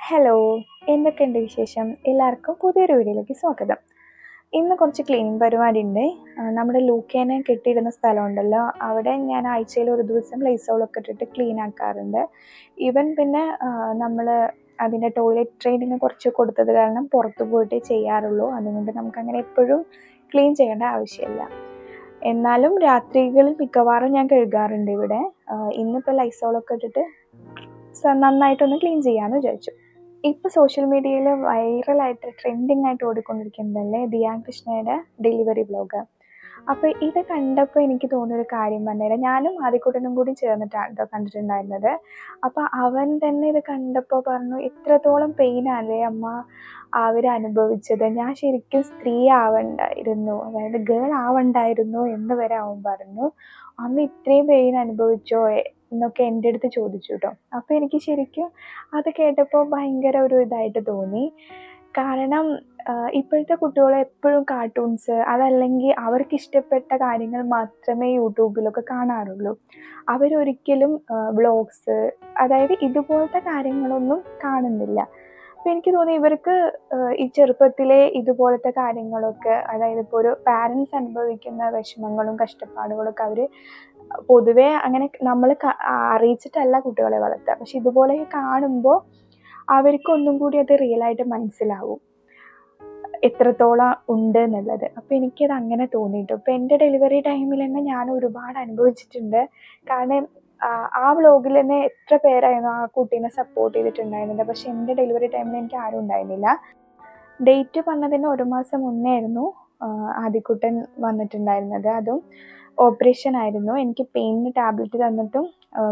Hello, എന്തൊക്കെയുണ്ട് വിശേഷം? എല്ലാവർക്കും പുതിയൊരു വീഡിയോയിലേക്ക് സ്വാഗതം. ഇന്ന് കുറച്ച് ക്ലീനിങ് പരിപാടി ഉണ്ട്. നമ്മുടെ ലൂക്കേനെ കെട്ടിയിടുന്ന സ്ഥലമുണ്ടല്ലോ, അവിടെ ഞാൻ ആഴ്ചയിൽ ഒരു ദിവസം ലൈസോളൊക്കെ ഇട്ടിട്ട് ക്ലീൻ ആക്കാറുണ്ട്. ഈവൻ പിന്നെ നമ്മൾ അതിൻ്റെ ടോയ്ലറ്റ് ട്രെയിനിങ് കുറച്ച് കൊടുത്തത് കാരണം പുറത്ത് പോയിട്ടേ ചെയ്യാറുള്ളൂ. അതുകൊണ്ട് നമുക്കങ്ങനെ എപ്പോഴും ക്ലീൻ ചെയ്യേണ്ട ആവശ്യമില്ല. എന്നാലും രാത്രികളിൽ മിക്കവാറും ഞാൻ കഴുകാറുണ്ട് ഇവിടെ. ഇന്നിപ്പോൾ ലൈസോളൊക്കെ ഇട്ടിട്ട് നന്നായിട്ടൊന്ന് ക്ലീൻ ചെയ്യാമെന്ന് വിചാരിച്ചു. ഇപ്പോൾ സോഷ്യൽ മീഡിയയിൽ വൈറലായിട്ട് ട്രെൻഡിങ് ആയിട്ട് ഓടിക്കൊണ്ടിരിക്കുന്നതല്ലേ ദിയാ കൃഷ്ണയുടെ ഡെലിവറി വ്ലോഗ്. അപ്പോൾ ഇത് കണ്ടപ്പോൾ എനിക്ക് തോന്നിയൊരു കാര്യം പറഞ്ഞുതരാം. ഞാനും ആദ്യക്കൂട്ടനും കൂടി ചേർന്നിട്ടാണ് കേട്ടോ കണ്ടിട്ടുണ്ടായിരുന്നത്. അപ്പോൾ അവൻ തന്നെ ഇത് കണ്ടപ്പോൾ പറഞ്ഞു, ഇത്രത്തോളം പെയിനല്ലേ അമ്മ അവർ അനുഭവിച്ചത്, ഞാൻ ശരിക്കും സ്ത്രീ ആവണ്ടായിരുന്നു, അതായത് ഗേൾ ആവണ്ടായിരുന്നു എന്ന് വരെ അവൻ പറഞ്ഞു. അമ്മ ഇത്രയും പെയിൻ അനുഭവിച്ചോ എന്നൊക്കെ എൻ്റെ അടുത്ത് ചോദിച്ചു കേട്ടോ. അപ്പോൾ എനിക്ക് ശരിക്കും അത് കേട്ടപ്പോൾ ഭയങ്കര ഒരു ഇതായിട്ട് തോന്നി. കാരണം ഇപ്പോഴത്തെ കുട്ടികൾ എപ്പോഴും കാർട്ടൂൺസ് അതല്ലെങ്കിൽ അവർക്കിഷ്ടപ്പെട്ട കാര്യങ്ങൾ മാത്രമേ യൂട്യൂബിലൊക്കെ കാണാറുള്ളൂ. അവരൊരിക്കലും വ്ളോഗ്സ് അതായത് ഇതുപോലത്തെ കാര്യങ്ങളൊന്നും കാണുന്നില്ല. അപ്പോൾ എനിക്ക് തോന്നി ഇവർക്ക് ഈ ചെറുപ്പത്തിലെ ഇതുപോലത്തെ കാര്യങ്ങളൊക്കെ, അതായത് ഇപ്പോൾ ഒരു പാരൻസ് അനുഭവിക്കുന്ന വിഷമങ്ങളും കഷ്ടപ്പാടുകളൊക്കെ അവർ പൊതുവേ അങ്ങനെ നമ്മൾ അറിയിച്ചിട്ടല്ല കുട്ടികളെ വളർത്തുക. പക്ഷെ ഇതുപോലെ കാണുമ്പോൾ അവർക്കൊന്നും കൂടി അത് റിയലായിട്ട് മനസ്സിലാവും എത്രത്തോളം ഉണ്ട് എന്നുള്ളത്. അപ്പോൾ എനിക്കത് അങ്ങനെ തോന്നിയിട്ടു. ഇപ്പോൾ എൻ്റെ ഡെലിവറി ടൈമിൽ തന്നെ ഞാൻ ഒരുപാട് അനുഭവിച്ചിട്ടുണ്ട്. കാരണം ആ വ്ലോഗിൽ തന്നെ എത്ര പേരായിരുന്നു ആ കുട്ടീനെ സപ്പോർട്ട് ചെയ്തിട്ടുണ്ടായിരുന്നത്. പക്ഷെ എൻ്റെ ഡെലിവറി ടൈമിൽ എനിക്ക് ആരും ഉണ്ടായിരുന്നില്ല. ഡേറ്റ് പറഞ്ഞതിന് 1 മാസം മുന്നേ ആയിരുന്നു ആദ്യക്കുട്ടൻ വന്നിട്ടുണ്ടായിരുന്നത്. അതും ഓപ്പറേഷൻ ആയിരുന്നു. എനിക്ക് പെയിനിന് ടാബ്ലറ്റ് തന്നിട്ടും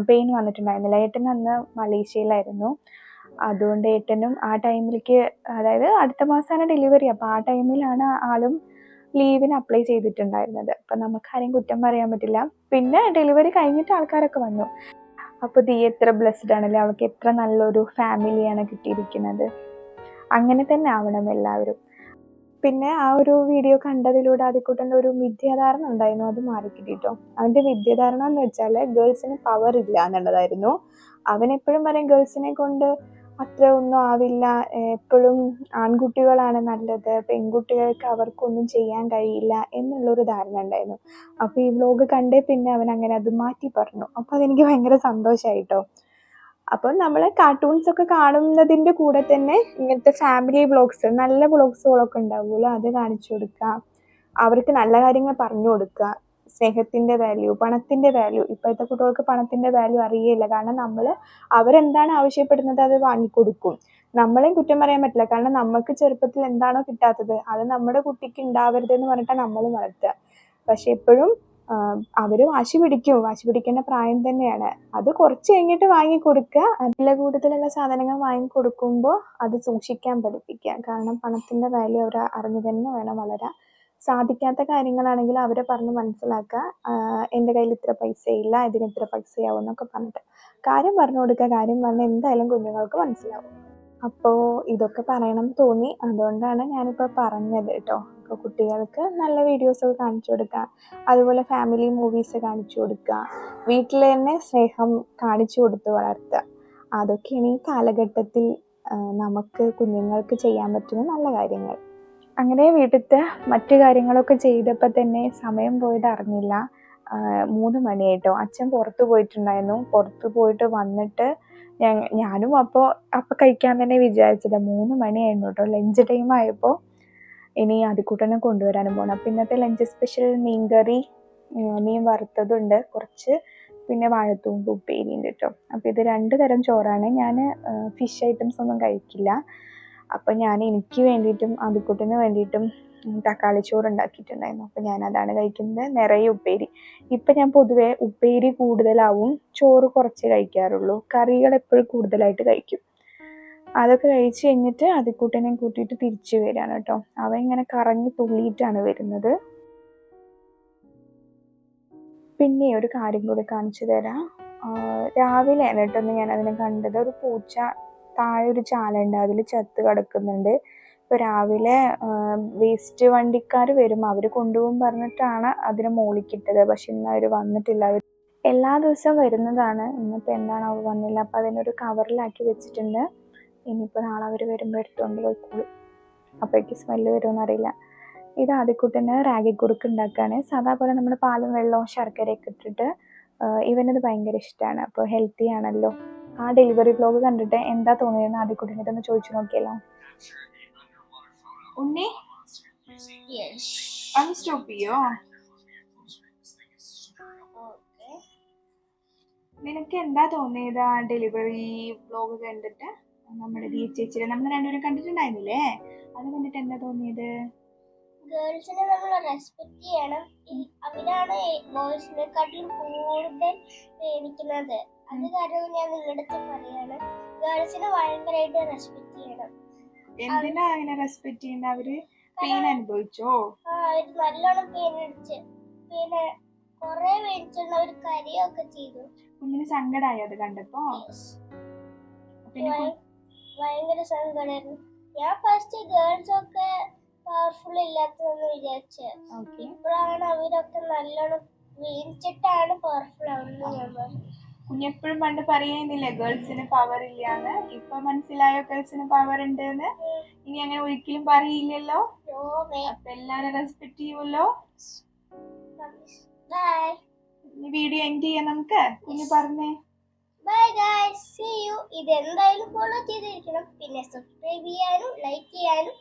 പെയിൻ വന്നിട്ടുണ്ടായിരുന്നില്ല. ഏട്ടൻ അന്ന് മലേഷ്യയിലായിരുന്നു. അതുകൊണ്ട് ഏട്ടനും ആ ടൈമിലേക്ക്, അതായത് അടുത്ത മാസമാണ് ഡെലിവറി, അപ്പോൾ ആ ടൈമിലാണ് ആളും ലീവിന് അപ്ലൈ ചെയ്തിട്ടുണ്ടായിരുന്നത്. അപ്പം നമുക്കാരെയും കുറ്റം പറയാൻ പറ്റില്ല. പിന്നെ ഡെലിവറി കഴിഞ്ഞിട്ട് ആൾക്കാരൊക്കെ വന്നു. അപ്പോൾ ദിയ എത്ര ബ്ലെസ്ഡ് ആണല്ലേ, അവൾക്ക് എത്ര നല്ലൊരു ഫാമിലിയാണ് കിട്ടിയിരിക്കുന്നത്. അങ്ങനെ തന്നെ ആവണം എല്ലാവരും. പിന്നെ ആ ഒരു വീഡിയോ കണ്ടതിലൂടെ ആദ്യക്കുട്ടൻ്റെ ഒരു മിഥ്യാധാരണ ഉണ്ടായിരുന്നു, അത് മാറിക്കിട്ടിട്ടോ. അവൻ്റെ മിഥ്യാധാരണ എന്ന് വെച്ചാൽ ഗേൾസിന് പവർ ഇല്ല എന്നുള്ളതായിരുന്നു. അവൻ എപ്പോഴും പറയും ഗേൾസിനെ കൊണ്ട് അത്ര ഒന്നും ആവില്ല, എപ്പോഴും ആൺകുട്ടികളാണ് നല്ലത്, പെൺകുട്ടികൾക്ക് അവർക്കൊന്നും ചെയ്യാൻ കഴിയില്ല എന്നുള്ളൊരു ധാരണ ഉണ്ടായിരുന്നു. അപ്പോൾ ഈ വ്ലോഗ് കണ്ടേ പിന്നെ അവൻ അങ്ങനെ അത് മാറ്റി പറഞ്ഞു. അപ്പോൾ അതെനിക്ക് ഭയങ്കര സന്തോഷമായിട്ടോ. അപ്പം നമ്മൾ കാർട്ടൂൺസ് ഒക്കെ കാണുന്നതിൻ്റെ കൂടെ തന്നെ ഇങ്ങനത്തെ ഫാമിലി വ്ളോഗ്സ്, നല്ല വ്ളോഗ്സുകളൊക്കെ ഉണ്ടാവുമല്ലോ, അത് കാണിച്ചു കൊടുക്കുക, അവർക്ക് നല്ല കാര്യങ്ങൾ പറഞ്ഞു കൊടുക്കുക. സ്നേഹത്തിൻ്റെ വാല്യൂ, പണത്തിൻ്റെ വാല്യൂ. ഇപ്പോഴത്തെ കുട്ടികൾക്ക് പണത്തിൻ്റെ വാല്യൂ അറിയില്ല. കാരണം നമ്മൾ അവരെന്താണ് ആവശ്യപ്പെടുന്നത് അത് വാങ്ങിക്കൊടുക്കും. നമ്മളെയും കുറ്റം പറയാൻ പറ്റില്ല. കാരണം നമുക്ക് ചെറുപ്പത്തിൽ എന്താണോ കിട്ടാത്തത് അത് നമ്മുടെ കുട്ടിക്ക് ഉണ്ടാവരുതെന്ന് പറഞ്ഞിട്ടാണ് നമ്മൾ വളർത്തുക. പക്ഷെ എപ്പോഴും അവർ വാശി പിടിക്കേണ്ട പ്രായം തന്നെയാണ്. അത് കുറച്ച് കഴിഞ്ഞിട്ട് വാങ്ങിക്കൊടുക്കുക. വില കൂടുതലുള്ള സാധനങ്ങൾ വാങ്ങിക്കൊടുക്കുമ്പോൾ അത് സൂക്ഷിക്കാൻ പഠിപ്പിക്കുക. കാരണം പണത്തിൻ്റെ വാല്യൂ അവർ അറിഞ്ഞു തന്നെ വേണം വളരാൻ. സാധിക്കാത്ത കാര്യങ്ങളാണെങ്കിൽ അവരെ പറഞ്ഞ് മനസ്സിലാക്കുക, എൻ്റെ കയ്യിൽ ഇത്ര പൈസയില്ല, ഇതിന് ഇത്ര പൈസയാവും എന്നൊക്കെ പറഞ്ഞിട്ട് കാര്യം പറഞ്ഞു കൊടുക്കുക. കാര്യം പറഞ്ഞാൽ എന്തായാലും കുഞ്ഞുങ്ങൾക്ക് മനസ്സിലാവും. അപ്പോൾ ഇതൊക്കെ പറയണം തോന്നി, അതുകൊണ്ടാണ് ഞാനിപ്പോൾ പറഞ്ഞത് കേട്ടോ. അപ്പോൾ കുട്ടികൾക്ക് നല്ല വീഡിയോസൊക്കെ കാണിച്ചു കൊടുക്കുക, അതുപോലെ ഫാമിലി മൂവീസ് കാണിച്ചു കൊടുക്കുക, വീട്ടിൽ തന്നെ സ്നേഹം കാണിച്ചു കൊടുത്ത് വളർത്തുക. അതൊക്കെയാണ് ഈ കാലഘട്ടത്തിൽ നമുക്ക് കുഞ്ഞുങ്ങൾക്ക് ചെയ്യാൻ പറ്റുന്ന നല്ല കാര്യങ്ങൾ. അങ്ങനെ വീട്ടിലത്തെ മറ്റു കാര്യങ്ങളൊക്കെ ചെയ്തപ്പോൾ തന്നെ സമയം പോയത് അറിഞ്ഞില്ല. 3 മണിയായിട്ടോ. അച്ഛൻ പുറത്ത് പോയിട്ടുണ്ടായിരുന്നു. പുറത്ത് പോയിട്ട് വന്നിട്ട് ഞാനും അപ്പോൾ കഴിക്കാൻ തന്നെ വിചാരിച്ചത്. 3 മണിയായിരുന്നു കേട്ടോ. ലഞ്ച് ടൈം ആയപ്പോൾ ഇനി ആദ്യക്കുട്ടനെ കൊണ്ടുവരാനും പോകണം. അപ്പോൾ ഇന്നത്തെ ലഞ്ച് സ്പെഷ്യൽ മീൻകറി, മീൻ വറുത്തതുണ്ട് കുറച്ച്, പിന്നെ വാഴത്തൂമ്പ് ഉപ്പേരി ഉണ്ട് കേട്ടോ. അപ്പോൾ ഇത് 2 തരം ചോറാണ്. ഞാൻ ഫിഷ് ഐറ്റംസ് ഒന്നും കഴിക്കില്ല. അപ്പോൾ ഞാൻ എനിക്ക് വേണ്ടിയിട്ടും ആദ്യക്കുട്ടന് വേണ്ടിയിട്ടും തക്കാളി ചോറ് ഉണ്ടാക്കിയിട്ടുണ്ടായിരുന്നു. അപ്പോൾ ഞാനതാണ് കഴിക്കുന്നത്. നിറയെ ഉപ്പേരി. ഇപ്പം ഞാൻ പൊതുവേ ഉപ്പേരി കൂടുതലാവും, ചോറ് കുറച്ച് കഴിക്കാറുള്ളൂ. കറികൾ എപ്പോഴും കൂടുതലായിട്ട് കഴിക്കും. അതൊക്കെ കഴിച്ച് കഴിഞ്ഞിട്ട് ആദ്യക്കുട്ടനെ കൂട്ടിയിട്ട് തിരിച്ചു വരികയാണ് കേട്ടോ. അവൻ ഇങ്ങനെ കറങ്ങി തുള്ളിയിട്ടാണ് വരുന്നത്. പിന്നെ ഒരു കാര്യം കൂടി കാണിച്ചു തരാം. രാവിലെയാണ് കേട്ടോ ഞാൻ അതിനെ കണ്ടത്. ഒരു പൂച്ച താഴെ ഒരു ചാലുണ്ട്, അതിൽ ചത്ത് കിടക്കുന്നുണ്ട്. ഇപ്പോൾ രാവിലെ വേസ്റ്റ് വണ്ടിക്കാർ വരും, അവർ കൊണ്ടുപോകും പറഞ്ഞിട്ടാണ് അതിനെ മുകളിലേക്കിട്ടത്. പക്ഷെ ഇന്ന് അവർ വന്നിട്ടില്ല. അവർ എല്ലാ ദിവസവും വരുന്നതാണ്, ഇന്നിപ്പോൾ എന്താണ് അവർ വന്നില്ല. അപ്പോൾ അതിനൊരു കവറിലാക്കി വെച്ചിട്ടുണ്ട്. ഇനിയിപ്പോൾ നാളെ അവർ വരുമ്പോൾ എടുത്തുകൊണ്ട് പോയിക്കോളും. അപ്പോഴേക്ക് സ്മെല്ല് വരുമോ അറിയില്ല. ഇത് ആദ്യക്കുട്ടന് റാഗി കുറുക്ക് ഉണ്ടാക്കുകയാണ്. സാധാ പോലെ നമ്മൾ പാലും വെള്ളവും ശർക്കരയൊക്കെ ഇട്ടിട്ട്. ഇവനത് ഭയങ്കര ഇഷ്ടമാണ്. അപ്പോൾ ഹെൽത്തി ആണല്ലോ. ആ ഡെലിവറി വ്ലോഗ് കണ്ടിട്ട് എന്താ തോന്നിയതെന്ന് ആദ്യക്കുട്ടനെ ഇതൊന്ന് ചോദിച്ചു നോക്കിയല്ലോ. ഉണ്ണി അത് സ്റ്റോപ്പ് ചെയ്യോ? നിനക്ക് എന്താ തോന്നിയത് ആ ഡെലിവറി വ്ലോഗ് കണ്ടിട്ട്? നമ്മുടെ ദീ ചേച്ചിയുടെ നമ്മൾ രണ്ടുപേരും കണ്ടിട്ടുണ്ടായിരുന്നില്ലേ? അത് കണ്ടിട്ട് എന്താ തോന്നിയത്? ഗേൾസിനെ നമ്മൾ റെസ്പെക്ട് ചെയ്യണം. അവരാണ് ബോയ്സിനെക്കാട്ടിലും കൂടുതൽ പ്രേമിക്കുന്നത്. അത് കാരണം ഞാൻ നിങ്ങളുടെ പറയാണ്, ഗേൾസിനെ ഭയങ്കരമായിട്ട് റെസ്പെക്ട് ചെയ്യണം. എന്തിനാ അങ്ങനെ റെസ്പെക്ട് ചെയ്യേണ്ട? അവര് പെയിൻ അനുഭവിച്ചോ? അവര് നല്ലോണം പെയിൻ അടിച്ച്, പിന്നെ കൊറേ വേദിച്ചുള്ള അവർ കരയൊക്കെ ചെയ്തു. കുഞ്ഞിന് സങ്കടമായി അത് കണ്ടപ്പോ? ഭയങ്കര സങ്കടമായിരുന്നു. ഞാൻ ഫസ്റ്റ് ഗേൾസ് ഒക്കെ പവർഫുൾ ഇല്ലാത്തതെന്ന് വിചാരിച്ചു. ഇപ്പോഴാണ് അവരൊക്കെ നല്ലോണം വേദിച്ചിട്ടാണ് പവർഫുൾ ആവുന്നത്. കുഞ്ഞെപ്പോഴും പണ്ട് പറയുന്നില്ലേ ഗേൾസിന് പവർ ഇല്ലാന്ന്? ഇപ്പൊ മനസ്സിലായോ ഗേൾസിന് പവർ ഉണ്ടെന്ന്? ഇനി അങ്ങനെ ഒരിക്കലും പറയില്ലല്ലോ. അപ്പൊ എല്ലാരും റെസ്പെക്ട് ചെയ്യുമല്ലോ. ഈ വീഡിയോ എൻഡ് ചെയ്യാം നമുക്ക്. കുഞ്ഞു പറഞ്ഞേ ബൈ ഗൈസ്, സീ യു. ഇത് എന്തായാലും ഫോളോ ചെയ്തിരിക്കണം. പിന്നെ സബ്സ്ക്രൈബ് ചെയ്യാനും ലൈക്ക് ചെയ്യാനും